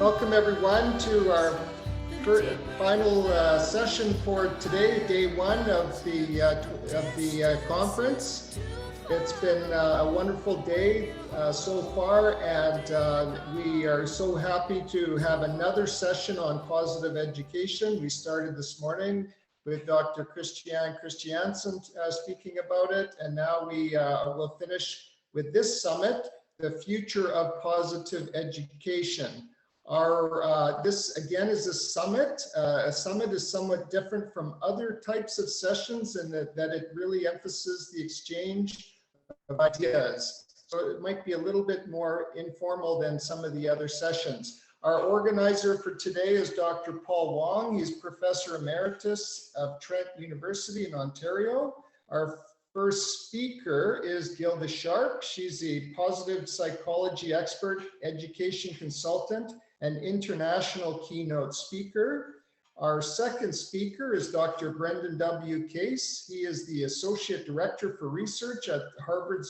Welcome everyone to our final session for today, day one of the conference. It's been a wonderful day so far, and we are so happy to have another session on positive education. We started this morning with Dr. Christiansen speaking about it, and now we will finish with this summit, the future of positive education. This again is a summit. A summit is somewhat different from other types of sessions in that it really emphasizes the exchange of ideas. So it might be a little bit more informal than some of the other sessions. Our organizer for today is Dr. Paul Wong. He's Professor Emeritus of Trent University in Ontario. Our first speaker is Gilda Scarfe. She's a positive psychology expert, education consultant, and international keynote speaker. Our second speaker is Dr. Brendan W. Case. He is the Associate Director for Research at Harvard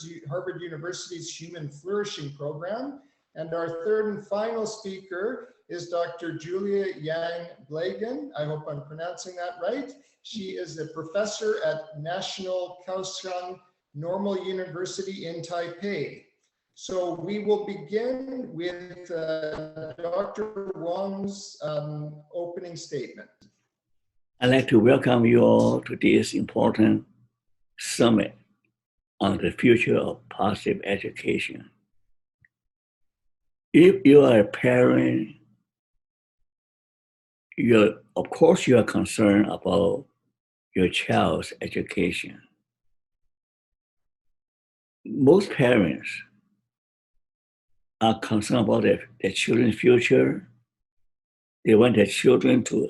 University's Human Flourishing Program. And our third and final speaker is Dr. Julia Yang Blagen. I hope I'm pronouncing that right. She is a professor at National Kaohsiung Normal University in Taipei. So we will begin with Dr. Wong's opening statement. I'd like to welcome you all to this important summit on the future of positive education. If you are a parent, of course you are concerned about your child's education. Most parents are concerned about their children's future. They want their children to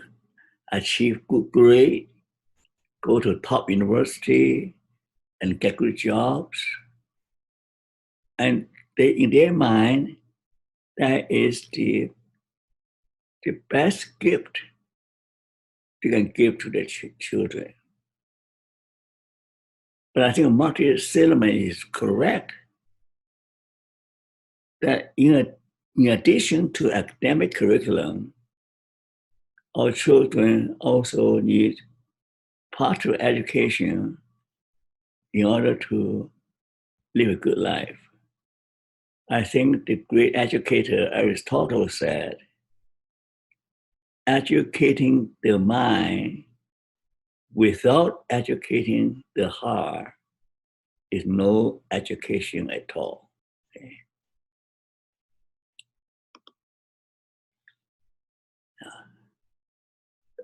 achieve good grade, go to top university, and get good jobs. And in their mind, that is the best gift they can give to their children. But I think Martin Seligman is correct that in addition to academic curriculum, our children also need positive education in order to live a good life. I think the great educator Aristotle said, educating the mind without educating the heart is no education at all. Okay?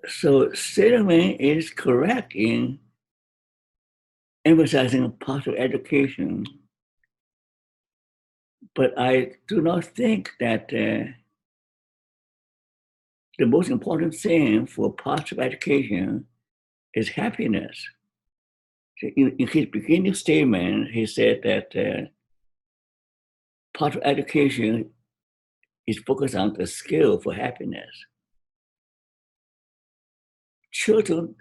So Seligman is correct in emphasizing positive education, but I do not think that the most important thing for positive education is happiness. In his beginning statement, he said that positive education is focused on the skill for happiness. Children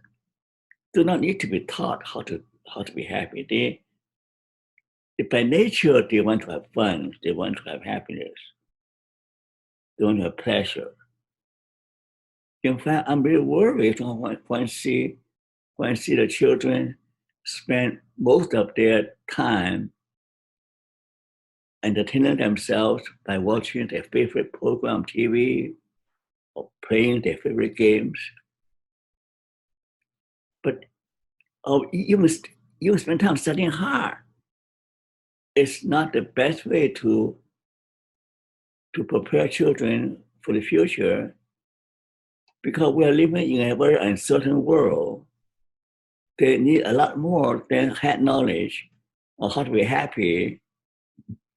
do not need to be taught how to be happy. They by nature, they want to have fun. They want to have happiness. They want to have pleasure. In fact, I'm really worried when I see the children spend most of their time entertaining themselves by watching their favorite program on TV or playing their favorite games. But you spend time studying hard. It's not the best way to prepare children for the future, because we are living in a very uncertain world. They need a lot more than head knowledge on how to be happy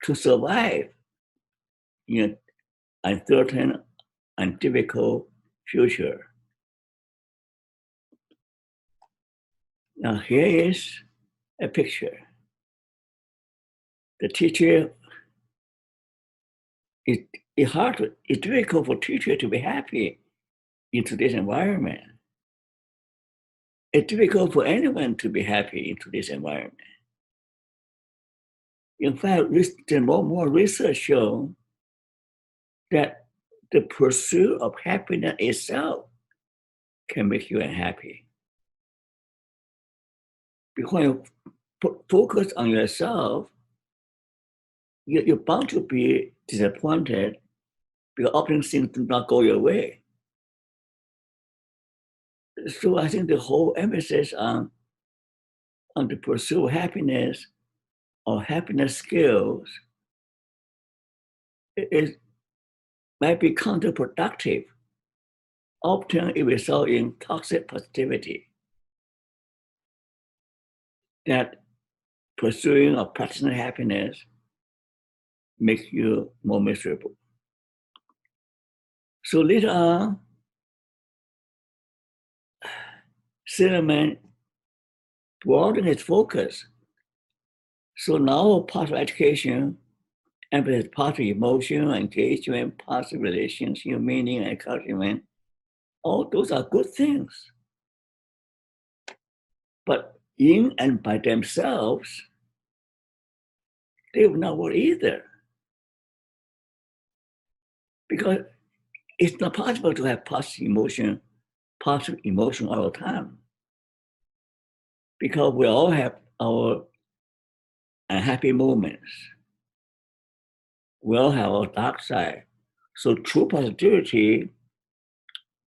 to survive in an uncertain and difficult future. Now here is a picture. The teacher, it's difficult for teacher to be happy in today's environment. It's difficult for anyone to be happy in today's environment. In fact, more research shows that the pursuit of happiness itself can make you unhappy. Because when you focus on yourself, you're bound to be disappointed because often things do not go your way. So I think the whole emphasis on the pursuit of happiness or happiness skills might be counterproductive. Often it results in toxic positivity. That pursuing or practicing happiness makes you more miserable. So later on, Seligman broadened his focus. So now part of education emphasizes positive emotion, engagement, positive relations, meaning, and encouragement. All those are good things. But in and by themselves, they will not work either. Because it's not possible to have positive emotion all the time. Because we all have our unhappy moments. We all have our dark side. So true positivity,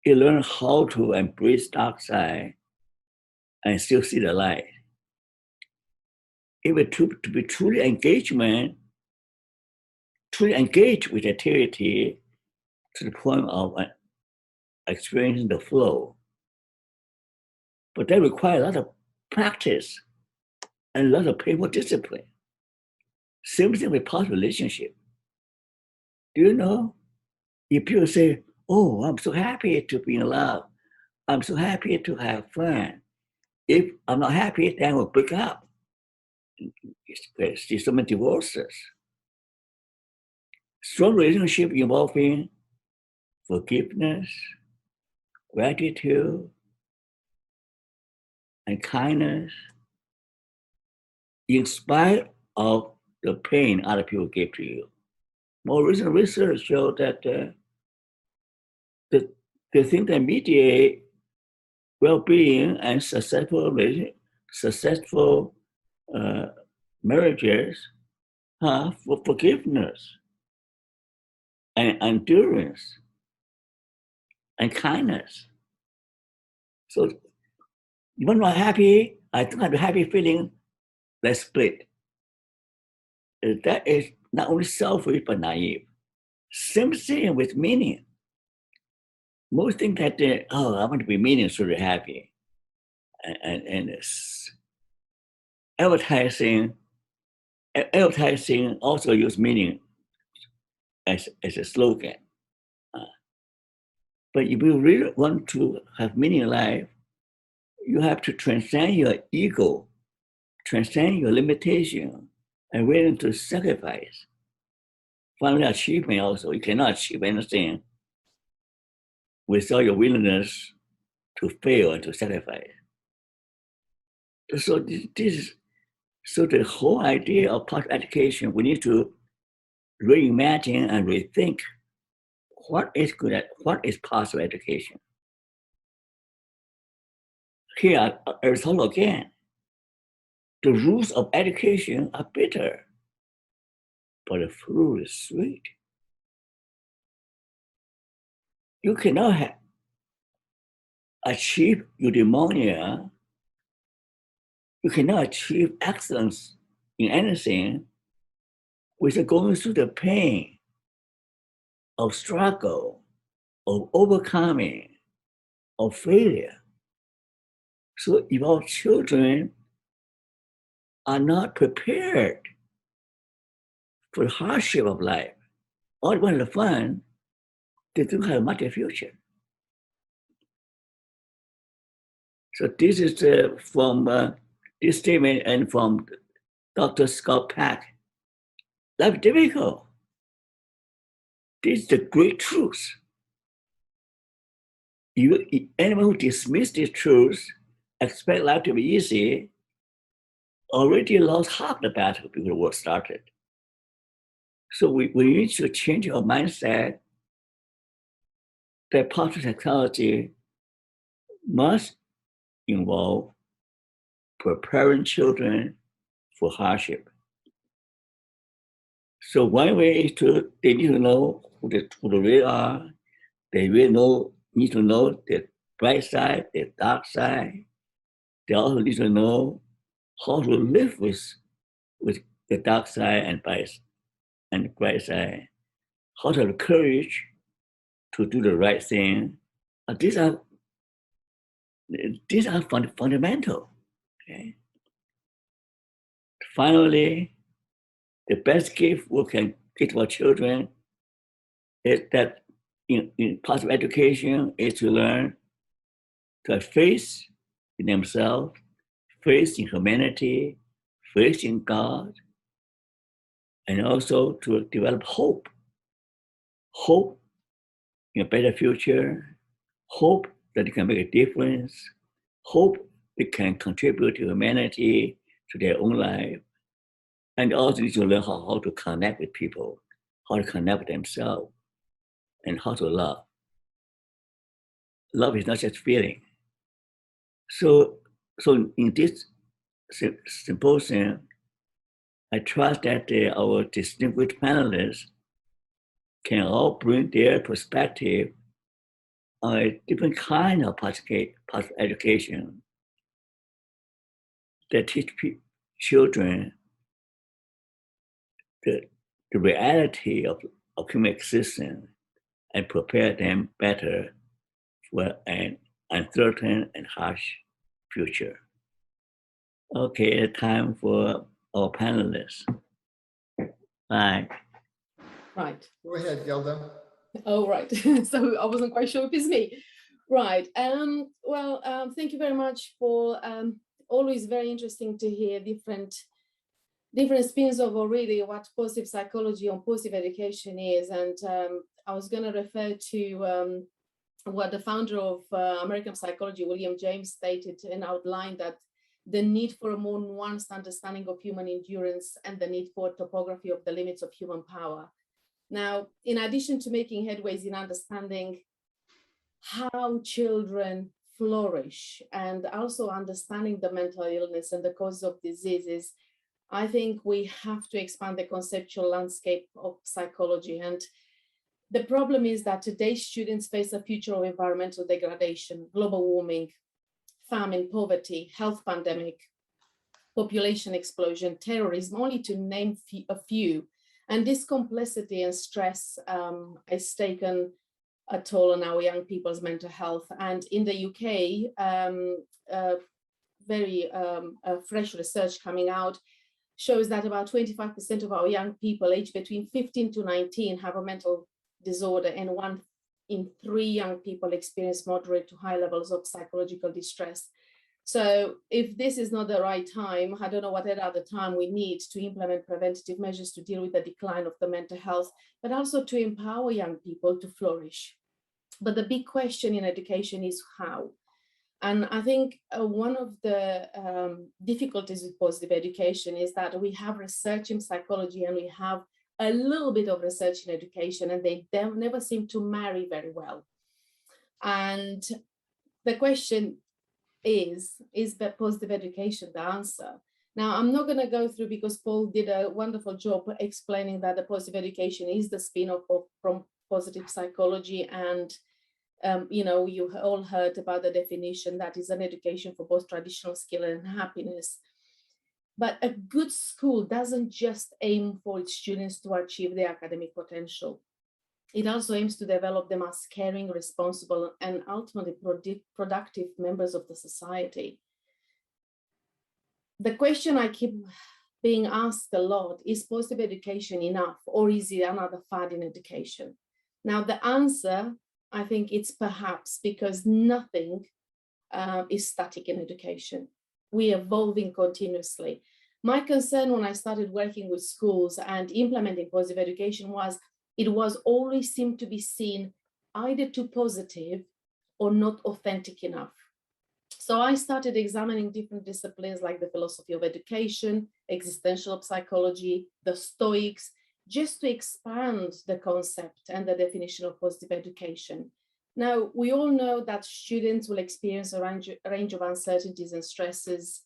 you learn how to embrace dark side and still see the light. If to be truly engaged with activity to the point of experiencing the flow. But that requires a lot of practice and a lot of painful discipline. Same thing with past relationship. Do you know, if people say, oh, I'm so happy to be in love, I'm so happy to have fun. If I'm not happy, then we'll break up. See so many divorces. Strong relationship involving forgiveness, gratitude, and kindness, in spite of the pain other people give to you. More recent research showed that the thing that mediate well-being and successful marriages for forgiveness and endurance and kindness. So you want to be happy, I don't have a happy feeling, let's split. That is not only selfish but naive. Same thing with meaning. Most think that, I want to be meaningfully happy. And advertising also use meaning as a slogan. But if you really want to have meaning in life, you have to transcend your ego, transcend your limitation, and willing to sacrifice. Finally, achievement also. You cannot achieve anything without your willingness to fail and to sacrifice. So the whole idea of part education, we need to reimagine and rethink what is possible education. Here, Aristotle again, the rules of education are bitter, but the fruit is sweet. You cannot achieve eudaimonia, you cannot achieve excellence in anything without going through the pain of struggle, of overcoming, of failure. So if our children are not prepared for the hardship of life, or want the fun, they don't have much future. So this is from this statement and from Dr. Scott Peck. Life is difficult. This is the great truth. Anyone who dismisses this truth, expect life to be easy, already lost half the battle before the war started. So we need to change our mindset that positive psychology must involve preparing children for hardship. So one way is they need to know who they really are. They really need to know the bright side, the dark side. They also need to know how to live with the dark side and the bright side. How to have the courage to do the right thing. These are fundamental. Okay? Finally, the best gift we can give to our children is that in positive education is to learn to have faith in themselves, faith in humanity, faith in God, and also to develop hope. Hope in a better future, hope that they can make a difference, hope they can contribute to humanity, to their own life, and also need to learn how to connect with people, how to connect with themselves, and how to love. Love is not just feeling. So in this symposium, I trust that our distinguished panelists can all bring their perspective on a different kind of positive education that teach children the reality of human existence and prepare them better for an uncertain and harsh future. Okay, time for our panelists. Bye. Right. Go ahead, Gilda. Oh, right. So I wasn't quite sure if it's me. Right. Thank you very much for always very interesting to hear different spins of really what positive psychology and positive education is. And I was going to refer to what the founder of American psychology, William James, stated and outlined, that the need for a more nuanced understanding of human endurance and the need for topography of the limits of human power. Now, in addition to making headways in understanding how children flourish and also understanding the mental illness and the causes of diseases, I think we have to expand the conceptual landscape of psychology. And the problem is that today's students face a future of environmental degradation, global warming, famine, poverty, health pandemic, population explosion, terrorism, only to name a few. And this complexity and stress has taken a toll on our young people's mental health. And in the UK, very fresh research coming out shows that about 25% of our young people aged between 15 to 19 have a mental disorder, and 1 in 3 young people experience moderate to high levels of psychological distress. So if this is not the right time, I don't know what other time we need to implement preventative measures to deal with the decline of the mental health, but also to empower young people to flourish. But the big question in education is how. And I think one of the difficulties with positive education is that we have research in psychology and we have a little bit of research in education, and they never seem to marry very well. And the question is the positive education the answer? Now, I'm not going to go through, because Paul did a wonderful job explaining that the positive education is the spin-off from positive psychology. And you all heard about the definition that is an education for both traditional skill and happiness. But a good school doesn't just aim for its students to achieve their academic potential. It also aims to develop them as caring, responsible, and ultimately productive members of the society. The question I keep being asked a lot is positive education enough, or is it another fad in education? Now, the answer, I think it's perhaps, because nothing is static in education. We're evolving continuously. My concern when I started working with schools and implementing positive education was it was always seemed to be seen either too positive or not authentic enough. So I started examining different disciplines like the philosophy of education, existential psychology, the Stoics, just to expand the concept and the definition of positive education. Now, we all know that students will experience a range of uncertainties and stresses,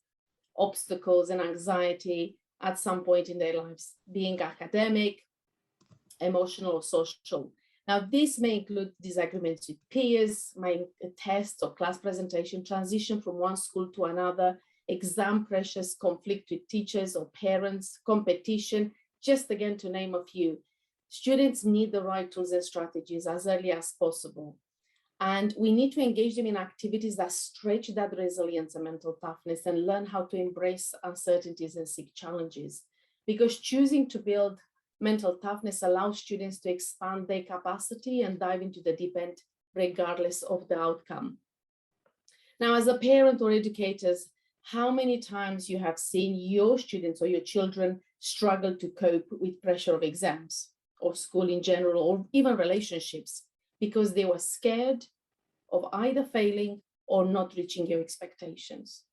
obstacles and anxiety at some point in their lives, being academic, emotional or social. Now, this may include disagreements with peers, tests or class presentation, transition from one school to another, exam pressures, conflict with teachers or parents, competition, just again to name a few. Students need the right tools and strategies as early as possible. And we need to engage them in activities that stretch that resilience and mental toughness and learn how to embrace uncertainties and seek challenges. Because choosing to build mental toughness allows students to expand their capacity and dive into the deep end regardless of the outcome. Now, as a parent or educators, how many times you have seen your students or your children struggle to cope with pressure of exams or school in general, or even relationships, because they were scared of either failing or not reaching your expectations.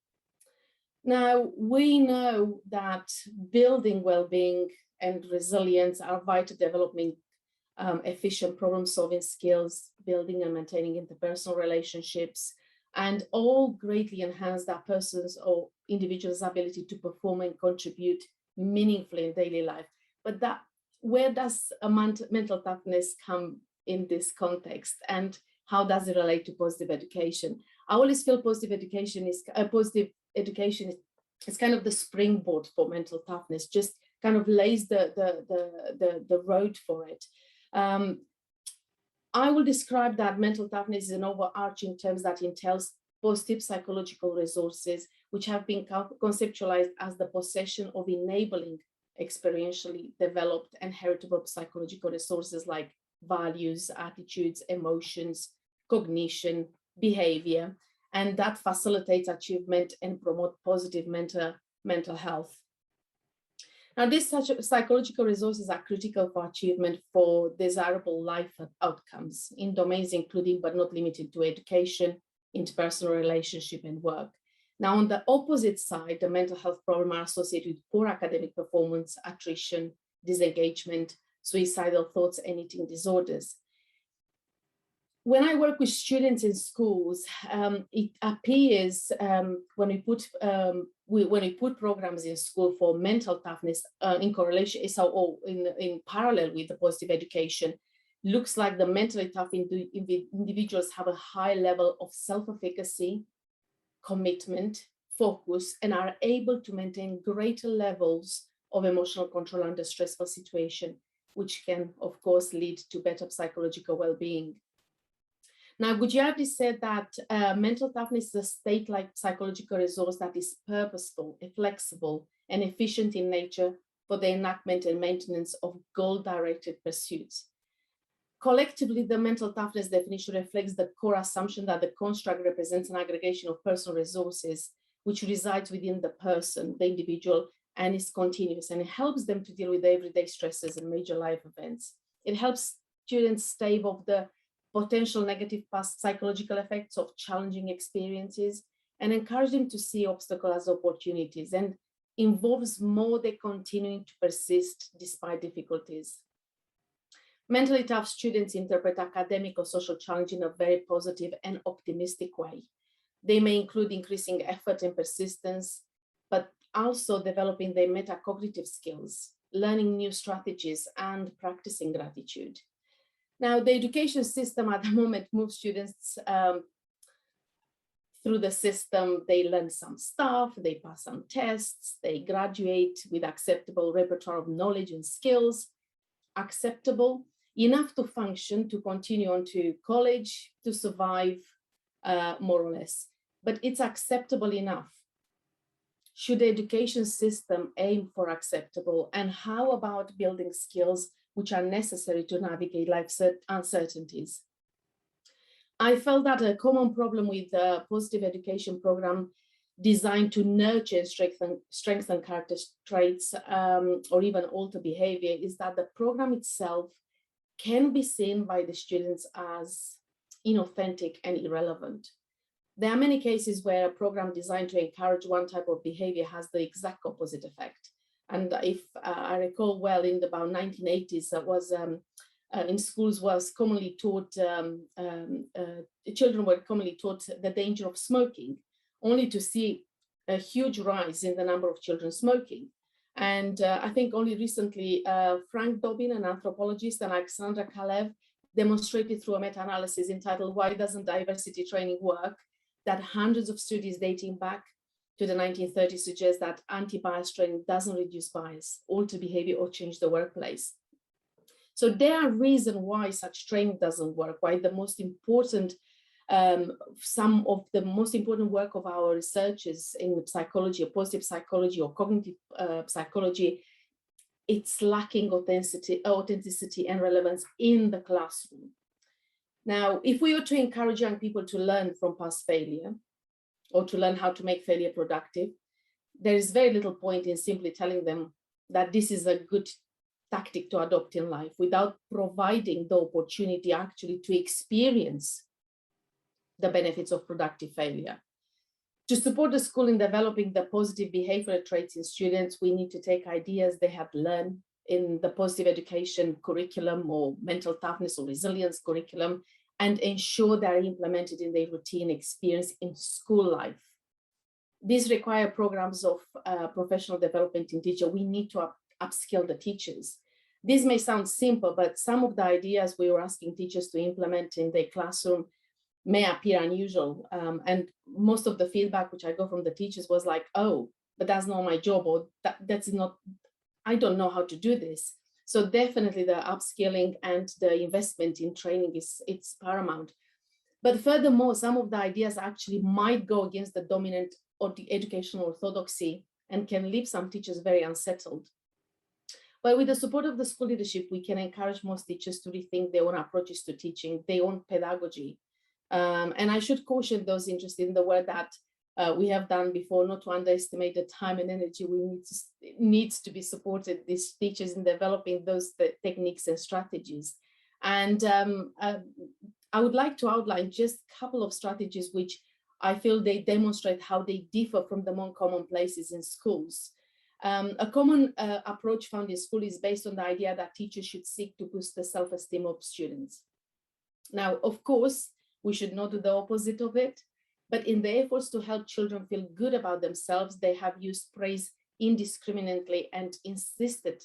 Now, we know that building well-being and resilience are vital to developing efficient problem-solving skills, building and maintaining interpersonal relationships, and all greatly enhance that person's or individual's ability to perform and contribute meaningfully in daily life. But where does a mental toughness come in this context, and how does it relate to positive education? I always feel positive education is kind of the springboard for mental toughness, just kind of lays the road for it. I will describe that mental toughness is an overarching term that entails positive psychological resources, which have been conceptualized as the possession of enabling experientially developed and heritable psychological resources like values, attitudes, emotions, cognition, behavior, and that facilitates achievement and promote positive mental health. Now, these such psychological resources are critical for achievement for desirable life outcomes in domains including but not limited to education, interpersonal relationship, and work. Now, on the opposite side, the mental health problems are associated with poor academic performance, attrition, disengagement, suicidal thoughts, and eating disorders. When I work with students in schools, it appears when we put programs in school for mental toughness in correlation, or in parallel with the positive education, looks like the mentally tough individuals have a high level of self-efficacy, commitment, focus, and are able to maintain greater levels of emotional control under stressful situation, which can, of course, lead to better psychological well-being. Now, Gujarati said that mental toughness is a state-like psychological resource that is purposeful, flexible, and efficient in nature for the enactment and maintenance of goal-directed pursuits. Collectively, the mental toughness definition reflects the core assumption that the construct represents an aggregation of personal resources which resides within the person, the individual, and is continuous, and it helps them to deal with everyday stresses and major life events. It helps students stave off the potential negative past psychological effects of challenging experiences and encourage them to see obstacles as opportunities, and involves more than continuing to persist despite difficulties. Mentally tough students interpret academic or social challenge in a very positive and optimistic way. They may include increasing effort and persistence, but also developing their metacognitive skills, learning new strategies, and practicing gratitude. Now, the education system at the moment moves students through the system. They learn some stuff, they pass some tests, they graduate with acceptable repertoire of knowledge and skills, acceptable enough to function, to continue on to college, to survive, more or less. But it's acceptable enough. Should the education system aim for acceptable? And how about building skills which are necessary to navigate life's uncertainties? I felt that a common problem with the positive education program designed to nurture and strengthen character traits or even alter behavior is that the program itself can be seen by the students as inauthentic and irrelevant. There are many cases where a program designed to encourage one type of behavior has the exact opposite effect. And if I recall well, in about 1980s, there was in schools was commonly taught, children were commonly taught the danger of smoking, only to see a huge rise in the number of children smoking. And I think only recently, Frank Dobbin, an anthropologist, and Alexandra Kalev demonstrated through a meta-analysis entitled "Why Doesn't Diversity Training Work?" that hundreds of studies dating back to the 1930s suggest that anti-bias training doesn't reduce bias, alter behavior, or change the workplace. So there are reasons why such training doesn't work, why the most important, some of the most important work of our researchers in psychology or positive psychology or cognitive psychology, it's lacking authenticity and relevance in the classroom. Now, if we were to encourage young people to learn from past failure or to learn how to make failure productive, there is very little point in simply telling them that this is a good tactic to adopt in life without providing the opportunity actually to experience the benefits of productive failure. To support the school in developing the positive behavioral traits in students, we need to take ideas they have learned in the positive education curriculum or mental toughness or resilience curriculum and ensure they're implemented in their routine experience in school life. These require programs of professional development in teacher. We need to upskill the teachers. This may sound simple, but some of the ideas we were asking teachers to implement in their classroom may appear unusual. And most of the feedback which I got from the teachers was like, oh, but that's not my job, or that's not, I don't know how to do this. So definitely the upskilling and the investment in training it's paramount. But furthermore, some of the ideas actually might go against the dominant or the educational orthodoxy and can leave some teachers very unsettled. But with the support of the school leadership, we can encourage most teachers to rethink their own approaches to teaching, their own pedagogy. And I should caution those interested in the work that we have done before, not to underestimate the time and energy needs to be supported, these teachers, in developing those techniques and strategies. And I would like to outline just a couple of strategies which I feel they demonstrate how they differ from the more common places in schools. A common approach found in school is based on the idea that teachers should seek to boost the self-esteem of students. Now, of course, we should not do the opposite of it, but in the efforts to help children feel good about themselves, they have used praise indiscriminately and insisted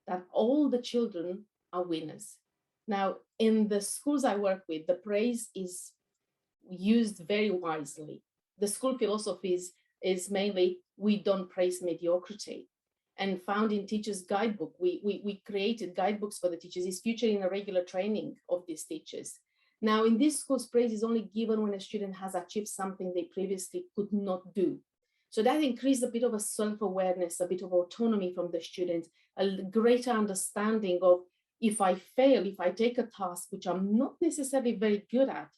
that all the children are winners. Now, in the schools I work with, the praise is used very wisely. The school philosophy is mainly, we don't praise mediocrity. And found in teachers' guidebook, we created guidebooks for the teachers. It's featured in a regular training of these teachers. Now, in these schools, praise is only given when a student has achieved something they previously could not do. So that increased a bit of a self-awareness, a bit of autonomy from the students, a greater understanding of, if I fail, if I take a task which I'm not necessarily very good at,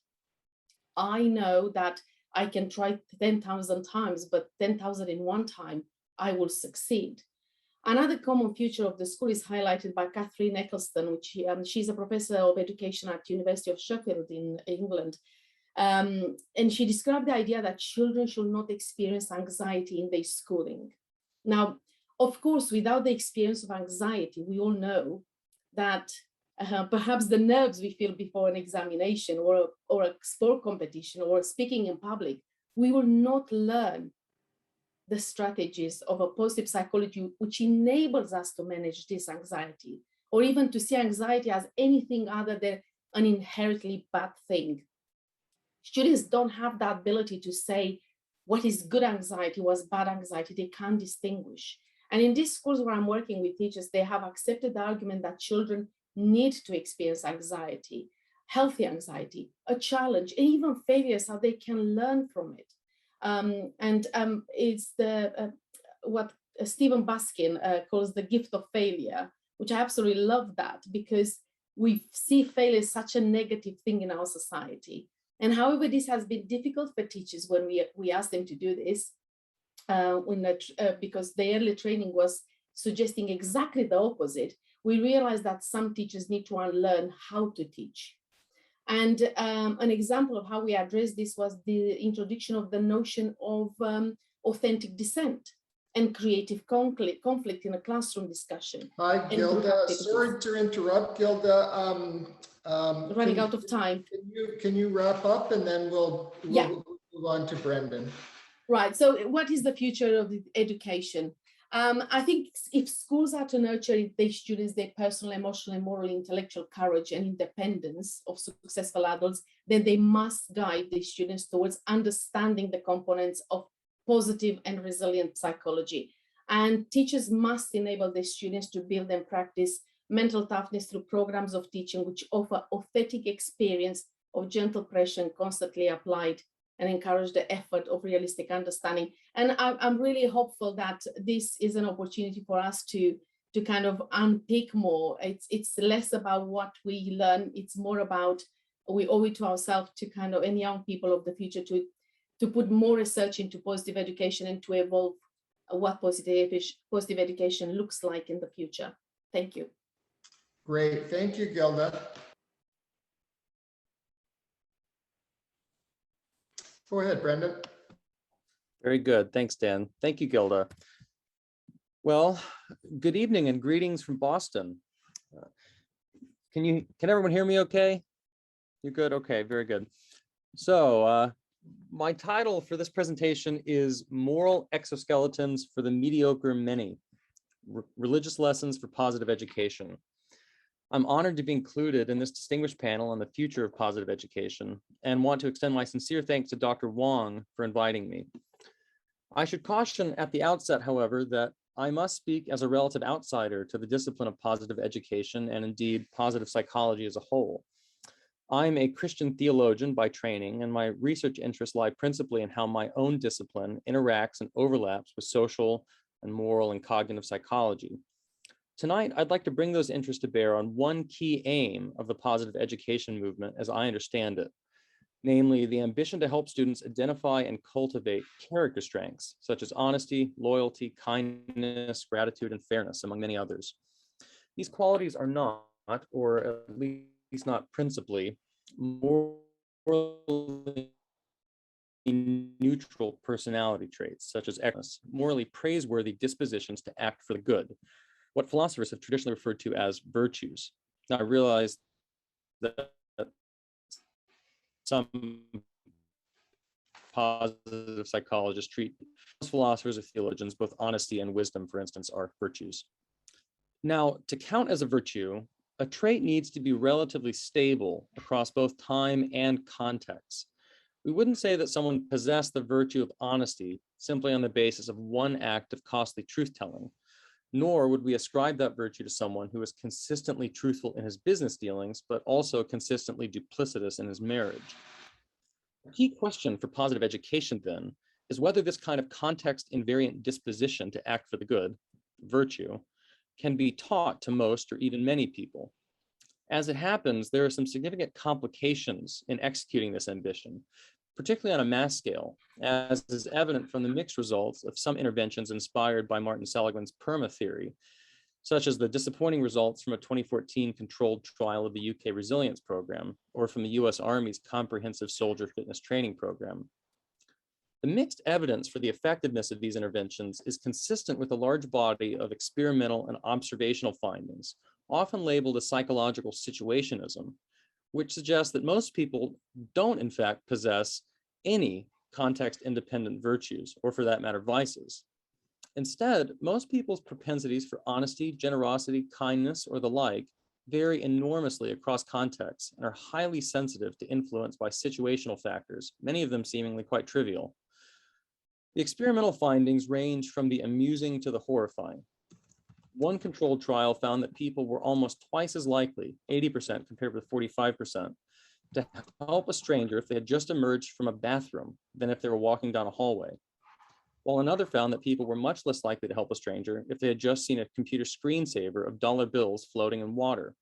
I know that I can try 10,000 times, but 10,000 in one time, I will succeed. Another common feature of the school is highlighted by Catherine Eccleston, which she's a professor of education at the University of Sheffield in England. And she described the idea that children should not experience anxiety in their schooling. Now, of course, without the experience of anxiety, we all know that perhaps the nerves we feel before an examination or a sport competition or speaking in public, we will not learn the strategies of a positive psychology which enables us to manage this anxiety, or even to see anxiety as anything other than an inherently bad thing. Students don't have that ability to say what is good anxiety, what's bad anxiety. They can't distinguish. And in these schools where I'm working with teachers, they have accepted the argument that children need to experience anxiety, healthy anxiety, a challenge, and even failure, so they can learn from it. It's what Stephen Baskin calls the gift of failure, which I absolutely love that, because we see failure as such a negative thing in our society. And however, this has been difficult for teachers when we ask them to do this, because the early training was suggesting exactly the opposite. We realized that some teachers need to unlearn how to teach. And an example of how we addressed this was the introduction of the notion of authentic dissent. and creative conflict in a classroom discussion. Hi, and group Gilda. activities. Sorry to interrupt, Gilda. Running out of time. Can you wrap up and then we'll move on to Brendan. Right. So what is the future of education? I think if schools are to nurture their students, their personal, emotional, and moral, intellectual courage and independence of successful adults, then they must guide their students towards understanding the components of positive and resilient psychology. And teachers must enable their students to build and practice mental toughness through programs of teaching which offer authentic experience of gentle pressure and constantly applied, and encourage the effort of realistic understanding. And I'm really hopeful that this is an opportunity for us to kind of unpick more. It's less about what we learn, it's more about we owe it to ourselves to kind of, and young people of the future, to put more research into positive education and to evolve what positive education looks like in the future. Thank you. Great, thank you, Gilda. Go ahead, Brendan. Very good. Thanks, Dan. Thank you, Gilda. Well, good evening and greetings from Boston. Can everyone hear me okay? You're good? Okay, very good. So my title for this presentation is Moral Exoskeletons for the Mediocre Many, Religious Lessons for Positive Education. I'm honored to be included in this distinguished panel on the future of positive education and want to extend my sincere thanks to Dr. Wong for inviting me. I should caution at the outset, however, that I must speak as a relative outsider to the discipline of positive education and indeed positive psychology as a whole. I'm a Christian theologian by training, and my research interests lie principally in how my own discipline interacts and overlaps with social and moral and cognitive psychology. Tonight, I'd like to bring those interests to bear on one key aim of the positive education movement as I understand it, namely the ambition to help students identify and cultivate character strengths, such as honesty, loyalty, kindness, gratitude, and fairness, among many others. These qualities are not, or at least not principally, morally neutral personality traits, such as morally praiseworthy dispositions to act for the good, what philosophers have traditionally referred to as virtues. Now, I realize that some positive psychologists treat philosophers or theologians, both honesty and wisdom, for instance, are virtues. Now, to count as a virtue, a trait needs to be relatively stable across both time and context. We wouldn't say that someone possessed the virtue of honesty simply on the basis of one act of costly truth-telling, nor would we ascribe that virtue to someone who is consistently truthful in his business dealings, but also consistently duplicitous in his marriage. The key question for positive education, then, is whether this kind of context-invariant disposition to act for the good, virtue, can be taught to most or even many people. As it happens, there are some significant complications in executing this ambition, particularly on a mass scale, as is evident from the mixed results of some interventions inspired by Martin Seligman's PERMA theory, such as the disappointing results from a 2014 controlled trial of the UK Resilience Program, or from the US Army's Comprehensive Soldier Fitness Training Program. The mixed evidence for the effectiveness of these interventions is consistent with a large body of experimental and observational findings, often labeled as psychological situationism, which suggests that most people don't in fact possess any context-independent virtues, or for that matter, vices. Instead, most people's propensities for honesty, generosity, kindness, or the like vary enormously across contexts and are highly sensitive to influence by situational factors, many of them seemingly quite trivial. The experimental findings range from the amusing to the horrifying. One controlled trial found that people were almost twice as likely, 80% compared with 45%, to help a stranger if they had just emerged from a bathroom than if they were walking down a hallway. While another found that people were much less likely to help a stranger if they had just seen a computer screensaver of dollar bills floating in water.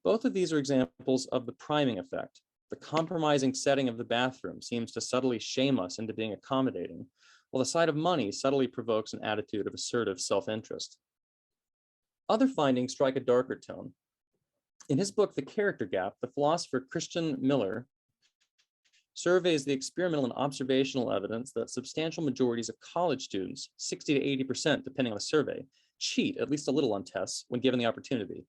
Both of these are examples of the priming effect. The compromising setting of the bathroom seems to subtly shame us into being accommodating, while the sight of money subtly provokes an attitude of assertive self-interest. Other findings strike a darker tone. In his book, The Character Gap, the philosopher Christian Miller surveys the experimental and observational evidence that substantial majorities of college students, 60 to 80%, depending on the survey, cheat at least a little on tests when given the opportunity.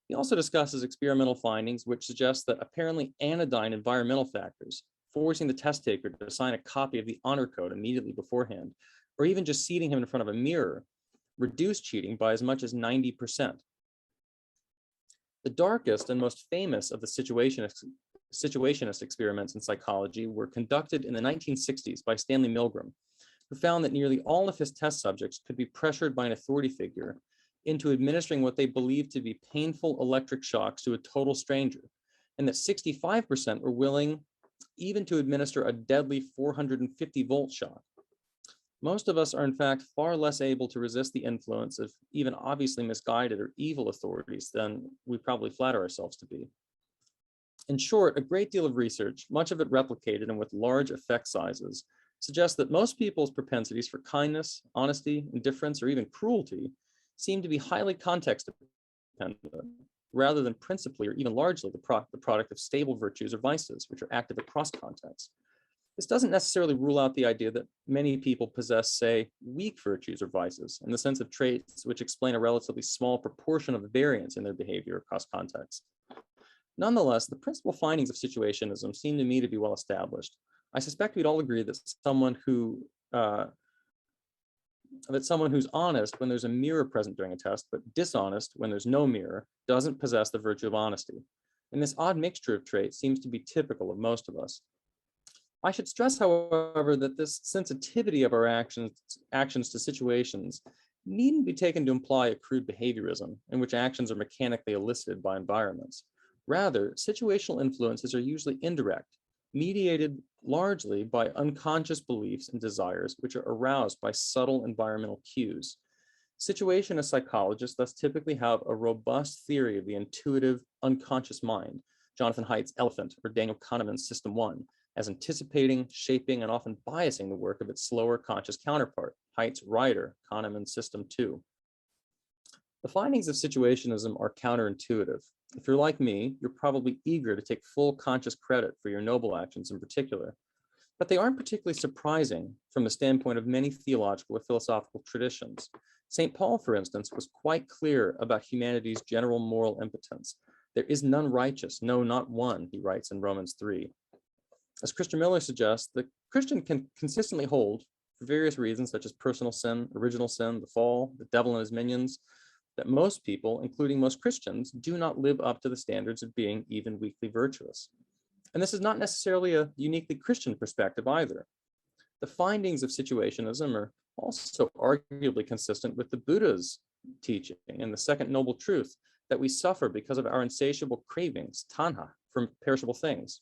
He also discusses experimental findings which suggest that apparently anodyne environmental factors, forcing the test taker to sign a copy of the honor code immediately beforehand, or even just seating him in front of a mirror, reduce cheating by as much as 90%. The darkest and most famous of the situationist experiments in psychology were conducted in the 1960s by Stanley Milgram, who found that nearly all of his test subjects could be pressured by an authority figure into administering what they believed to be painful electric shocks to a total stranger, and that 65% were willing even to administer a deadly 450-volt shock. Most of us are in fact far less able to resist the influence of even obviously misguided or evil authorities than we probably flatter ourselves to be. In short, a great deal of research, much of it replicated and with large effect sizes, suggests that most people's propensities for kindness, honesty, indifference, or even cruelty seem to be highly context dependent, rather than principally or even largely the product of stable virtues or vices, which are active across contexts. This doesn't necessarily rule out the idea that many people possess, say, weak virtues or vices, in the sense of traits which explain a relatively small proportion of the variance in their behavior across contexts. Nonetheless, the principal findings of situationism seem to me to be well established. I suspect we'd all agree that someone who's honest when there's a mirror present during a test, but dishonest when there's no mirror, doesn't possess the virtue of honesty. And this odd mixture of traits seems to be typical of most of us. I should stress, however, that this sensitivity of our actions to situations needn't be taken to imply a crude behaviorism in which actions are mechanically elicited by environments. Rather, situational influences are usually indirect, mediated largely by unconscious beliefs and desires which are aroused by subtle environmental cues. Situationist psychologists thus typically have a robust theory of the intuitive, unconscious mind, Jonathan Haidt's Elephant or Daniel Kahneman's System 1, as anticipating, shaping, and often biasing the work of its slower conscious counterpart, Haidt's Rider, Kahneman's System 2. The findings of situationism are counterintuitive. If you're like me, you're probably eager to take full conscious credit for your noble actions in particular, but they aren't particularly surprising from the standpoint of many theological or philosophical traditions. St. Paul, for instance, was quite clear about humanity's general moral impotence. There is none righteous, no, not one, he writes in Romans 3. As Christian Miller suggests, the Christian can consistently hold, for various reasons such as personal sin, original sin, the fall, the devil and his minions, that most people, including most Christians, do not live up to the standards of being even weakly virtuous. And this is not necessarily a uniquely Christian perspective either. The findings of situationism are also arguably consistent with the Buddha's teaching and the second noble truth that we suffer because of our insatiable cravings, tanha, for perishable things.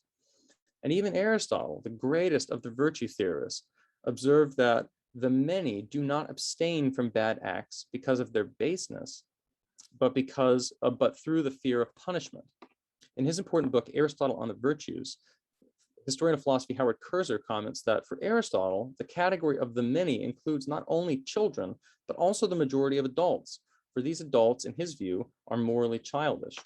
And even Aristotle, the greatest of the virtue theorists, observed that the many do not abstain from bad acts because of their baseness, but through the fear of punishment. In his important book, Aristotle on the Virtues, historian of philosophy Howard Kurzer comments that for Aristotle, the category of the many includes not only children, but also the majority of adults, for these adults, in his view, are morally childish.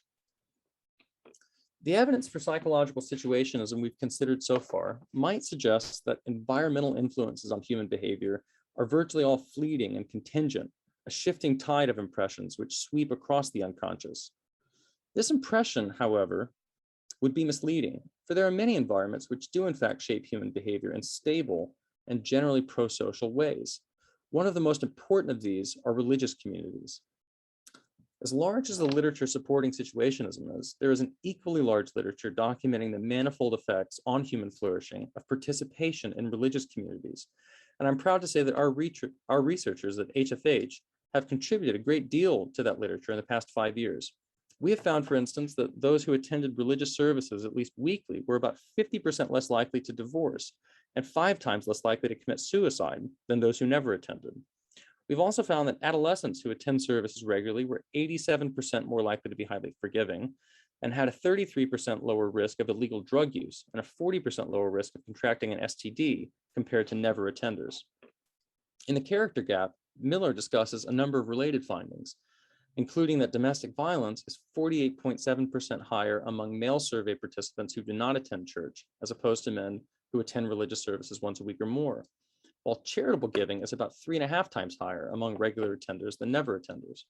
The evidence for psychological situationism we've considered so far might suggest that environmental influences on human behavior are virtually all fleeting and contingent, a shifting tide of impressions which sweep across the unconscious. This impression, however, would be misleading, for there are many environments which do in fact shape human behavior in stable and generally pro-social ways. One of the most important of these are religious communities. As large as the literature supporting situationism is, there is an equally large literature documenting the manifold effects on human flourishing of participation in religious communities. And I'm proud to say that our researchers at HFH have contributed a great deal to that literature in the past 5 years. We have found, for instance, that those who attended religious services at least weekly were about 50% less likely to divorce and 5 times less likely to commit suicide than those who never attended. We've also found that adolescents who attend services regularly were 87% more likely to be highly forgiving and had a 33% lower risk of illegal drug use and a 40% lower risk of contracting an STD compared to never attenders. In the character gap, Miller discusses a number of related findings, including that domestic violence is 48.7% higher among male survey participants who do not attend church, as opposed to men who attend religious services once a week or more, while charitable giving is about 3.5 times higher among regular attenders than never attenders.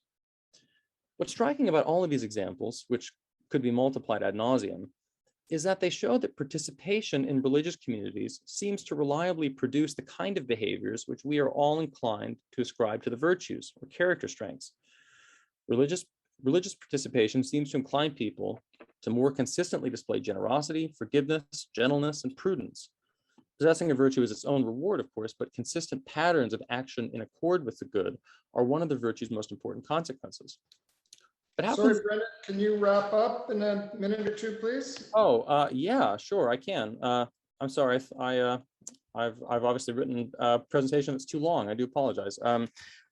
What's striking about all of these examples, which could be multiplied ad nauseum, is that they show that participation in religious communities seems to reliably produce the kind of behaviors which we are all inclined to ascribe to the virtues or character strengths. Religious participation seems to incline people to more consistently display generosity, forgiveness, gentleness, and prudence. Possessing a virtue is its own reward, of course, but consistent patterns of action in accord with the good are one of the virtue's most important consequences. But how Sorry, Brendan, can you wrap up in a minute or two, please? Oh, yeah, sure, I can. I'm sorry, I've obviously written a presentation that's too long. I do apologize.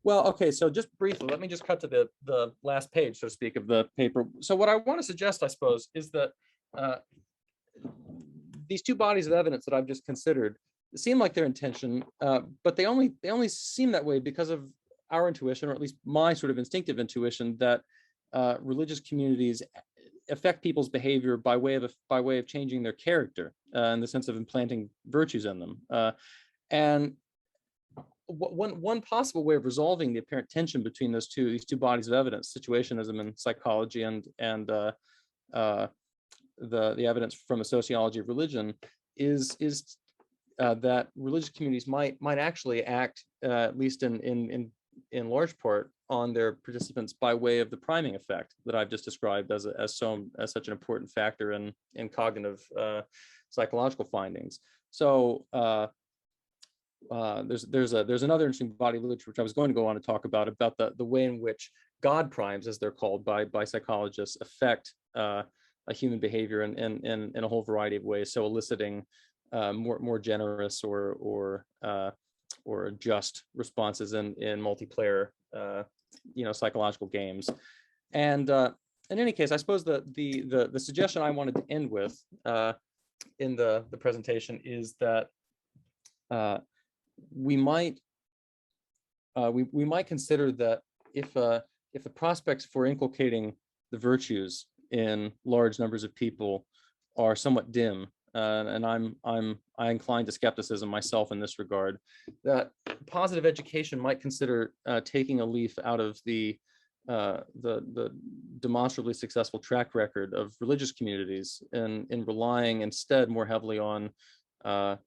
Well, okay, so just briefly, let me just cut to the last page, so to speak, of the paper. So what I want to suggest, I suppose, is that these two bodies of evidence that I've just considered seem like their intention, but they only seem that way because of our intuition, or at least my sort of instinctive intuition, that religious communities affect people's behavior by way of changing their character, in the sense of implanting virtues in them. And one possible way of resolving the apparent tension between these two bodies of evidence, situationism in psychology and the evidence from a sociology of religion, is that religious communities might actually act, at least in large part, on their participants by way of the priming effect that I've just described as such an important factor in cognitive psychological findings. So there's another interesting body of literature which I was going to go on to talk about the way in which God primes, as they're called by psychologists, affect a human behavior in a whole variety of ways, so eliciting more generous or just responses in multiplayer psychological games. And in any case, I suppose the suggestion I wanted to end with in the presentation is that we might consider that if the prospects for inculcating the virtues in large numbers of people are somewhat dim, and I incline to skepticism myself in this regard, that positive education might consider taking a leaf out of the demonstrably successful track record of religious communities and in relying instead more heavily on a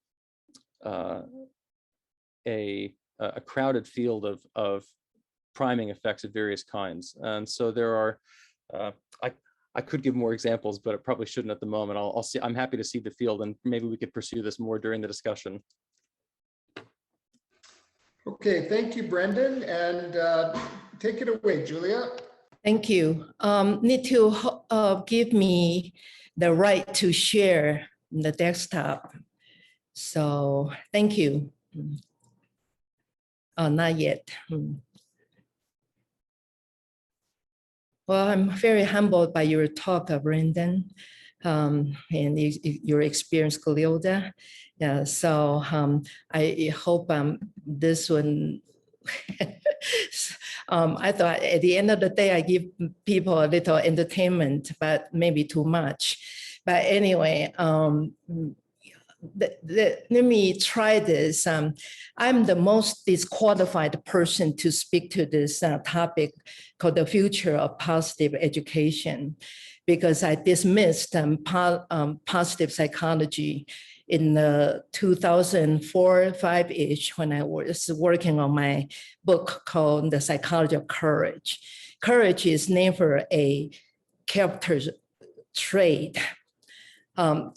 crowded field of priming effects of various kinds. And so there are, I could give more examples, but I probably shouldn't at the moment. I'll see. I'm happy to see the field, and maybe we could pursue this more during the discussion. Okay, thank you, Brendan, and take it away, Julia. Thank you. Need to give me the right to share the desktop. So thank you. Not yet. Well, I'm very humbled by your talk, Brendan, and your experience, Gilda. Yeah, so I hope this one, I thought at the end of the day, I give people a little entertainment, but maybe too much. But anyway, let me try this. I'm the most disqualified person to speak to this topic called the future of positive education, because I dismissed positive psychology in 2004-5-ish when I was working on my book called The Psychology of Courage. Courage is never a character trait.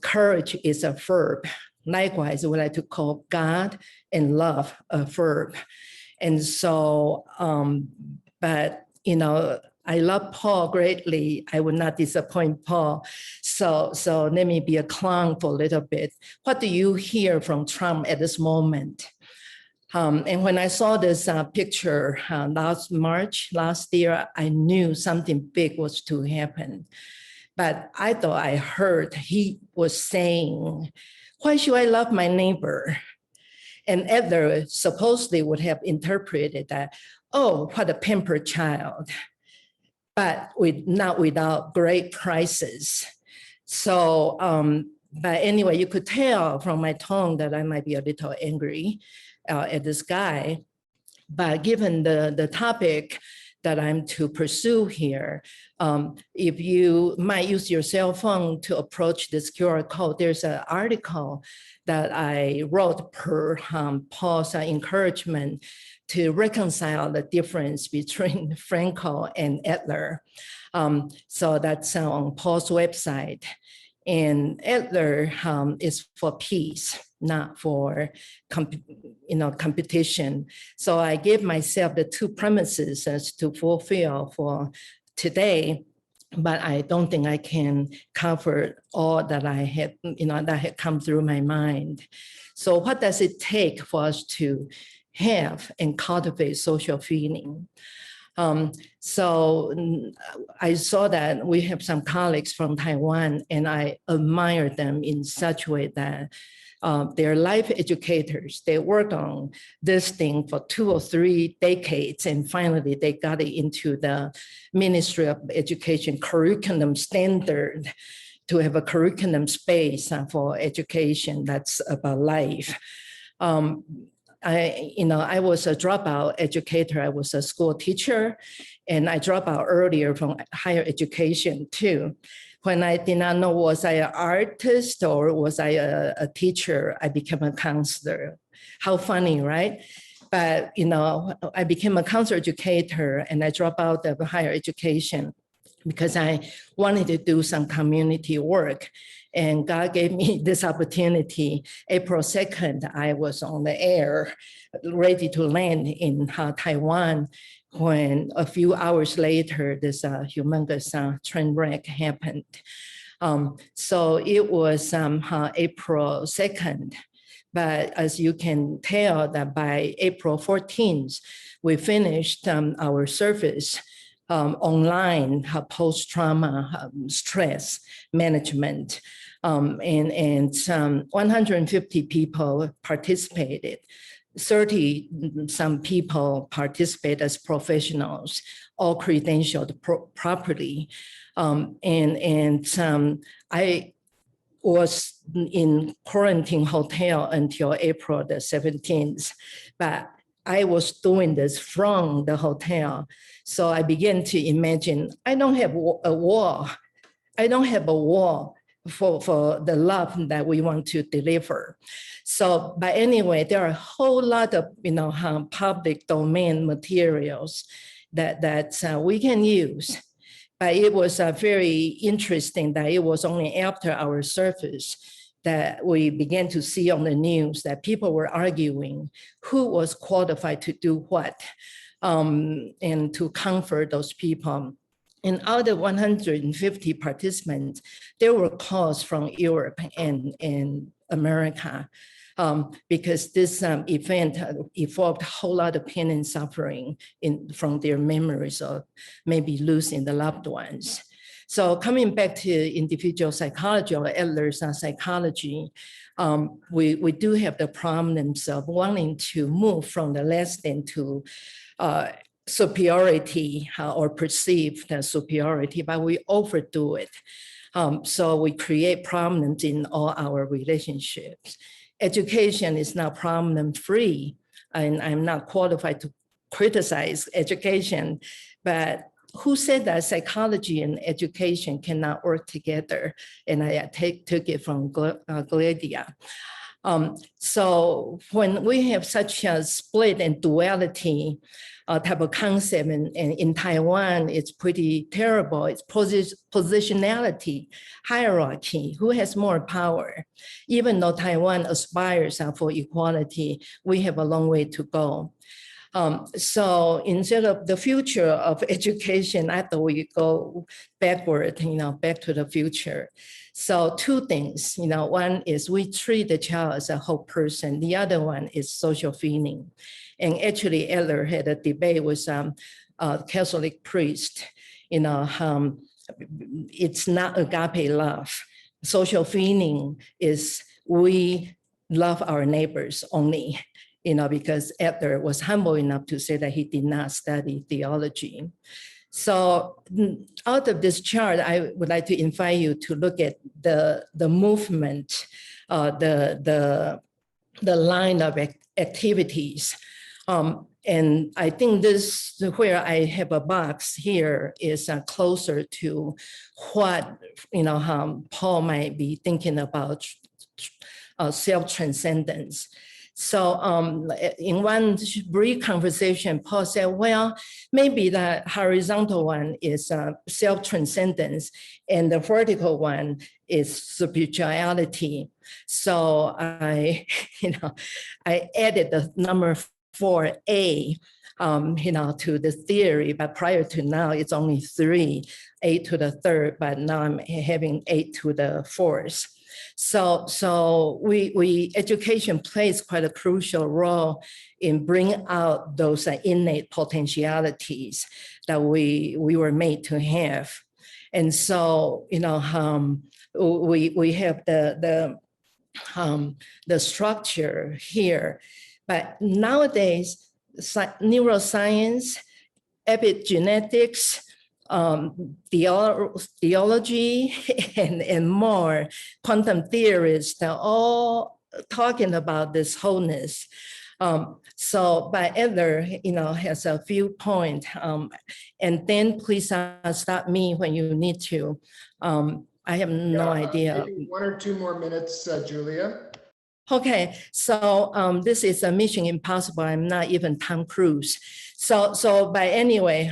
Courage is a verb. Likewise, we like to call God and love a verb. And so, but I love Paul greatly. I would not disappoint Paul. So let me be a clown for a little bit. What do you hear from Trump at this moment? And when I saw this picture last year, I knew something big was to happen. But I thought I heard he was saying, why should I love my neighbor? And others supposedly would have interpreted that, oh, what a pampered child. but not without great crises. So, but anyway, you could tell from my tone that I might be a little angry at this guy. But given the topic that I'm to pursue here, if you might use your cell phone to approach this QR code, there's an article that I wrote per Paul's encouragement to reconcile the difference between Frankl and Adler. So that's on Paul's website. And Adler is for peace, not for competition. So I gave myself the two premises as to fulfill for today, but I don't think I can cover all that I had, that had come through my mind. So what does it take for us to have and cultivate social feeling? So I saw that we have some colleagues from Taiwan, and I admire them in such a way that they're life educators. They worked on this thing for 2 or 3 decades, and finally they got it into the Ministry of Education curriculum standard to have a curriculum space for education that's about life. I was a dropout educator. I was a school teacher, and I dropped out earlier from higher education too. When I did not know, was I an artist or was I a teacher, I became a counselor. How funny, right? But, I became a counselor educator, and I dropped out of higher education because I wanted to do some community work. And God gave me this opportunity. April 2nd, I was on the air, ready to land in Taiwan, when a few hours later, this humongous train wreck happened. So it was April 2nd. But as you can tell, that by April 14th, we finished our service online, post-trauma stress management. And 150 people participated. 30 some people participate as professionals, all credentialed properly. I was in quarantine hotel until April the 17th, but I was doing this from the hotel. So I began to imagine, I don't have a wall. I don't have a wall for the love that we want to deliver. So, but anyway, there are a whole lot of, public domain materials that we can use. But it was very interesting that it was only after our service that we began to see on the news that people were arguing who was qualified to do what, and to comfort those people. And out of 150 participants, there were calls from Europe and America, because this event evoked a whole lot of pain and suffering from their memories of maybe losing the loved ones. So coming back to individual psychology or Adler's psychology, we do have the problems of wanting to move from the less than to superiority or perceived superiority, but we overdo it. So we create problems in all our relationships. Education is not problem-free, and I'm not qualified to criticize education, but who said that psychology and education cannot work together? And I took it from Gilda. So when we have such a split and duality type of concept, and in Taiwan, it's pretty terrible. It's positionality, hierarchy, who has more power. Even though Taiwan aspires for equality, we have a long way to go. So instead of the future of education, I thought we go backward, back to the future. So 2 things, one is we treat the child as a whole person. The other one is social feeling. And actually Adler had a debate with a Catholic priest, it's not agape love. Social feeling is we love our neighbors only. Because Adler was humble enough to say that he did not study theology. So out of this chart, I would like to invite you to look at the movement, the line of activities. And I think this, where I have a box here, is closer to what Paul might be thinking about self-transcendence. So in one brief conversation, Paul said, well, maybe the horizontal one is self-transcendence and the vertical one is spirituality. So I added the number 4A, to the theory, but prior to now, it's only 3, 8 to the third, but now I'm having 8 to the fourth. So education plays quite a crucial role in bringing out those innate potentialities that we were made to have. And so, we have the structure here, but nowadays, neuroscience, epigenetics, theology, and more quantum theorists, they're all talking about this wholeness. So, but Adler, has a few points, and then please stop me when you need to. I have no idea. Maybe 1 or 2 more minutes, Julia. Okay, so this is a Mission Impossible. I'm not even Tom Cruise. So, but anyway,